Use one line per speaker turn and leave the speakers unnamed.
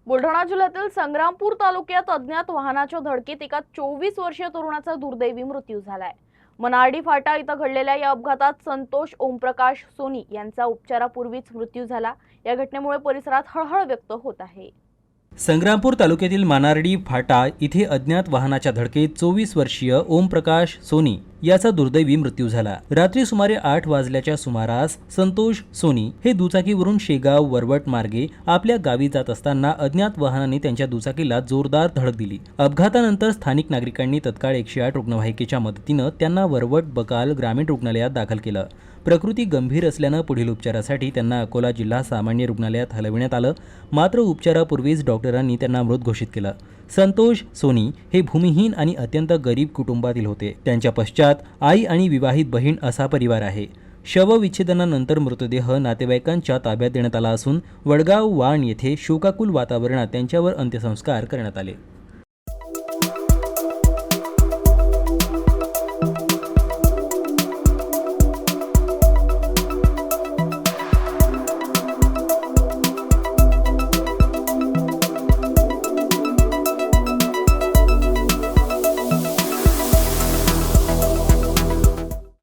बुलढाणा जिल्ह्यातील संग्रामपूर तालुक्यात अज्ञात वाहनाच्या धडकेत एका 24 वर्षीय तरुणाचा दुर्दैवी मृत्यू झालाय। मनार्डी फाटा इथं घडलेल्या या अपघातात संतोष ओमप्रकाश सोनी यांचा उपचारापूर्वीच मृत्यू झाला। या घटनेमुळे परिसरात हळहळ व्यक्त होत आहे।
संग्रामपूर तालुक्यातील मानार्डी फाटा इथे अज्ञात वाहनाच्या धडकेत 24 वर्षीय ओमप्रकाश सोनी याचा दुर्दैवी मृत्यू झाला। रात्री सुमारे 8 वाजल्याच्या सुमारास संतोष सोनी हे दुचाकीवरून शेगाव वरवट मार्गे आपल्या गावी जात असताना अज्ञात वाहनाने त्यांच्या दुचाकीला जोरदार धडक दिली। अपघातानंतर स्थानिक नागरिकांनी तत्काळ 108 रुग्णवाहिकेच्या मदतीने त्यांना वरवट बकाल ग्रामीण रुग्णालयात दाखल केलं। प्रकृती गंभीर असल्याने पुढील उपचारासाठी त्यांना अकोला जिल्हा सामान्य रुग्णालयात हलविण्यात आलं। मात्र उपचारापूर्वीच डॉक्टरांनी त्यांना मृत घोषित केलं। संतोष सोनी हे भूमिहीन आणि अत्यंत गरीब कुटुंबातील होते। त्यांच्या पश्चात आई आणि विवाहित बहीण असा परिवार आहे। शवविच्छेदनानंतर मृतदेह नातेवाईकांच्या ताब्यात देण्यात आला असून वडगाव वाण येथे शोकाकुल वातावरणात त्यांच्यावर अंत्यसंस्कार करण्यात आले।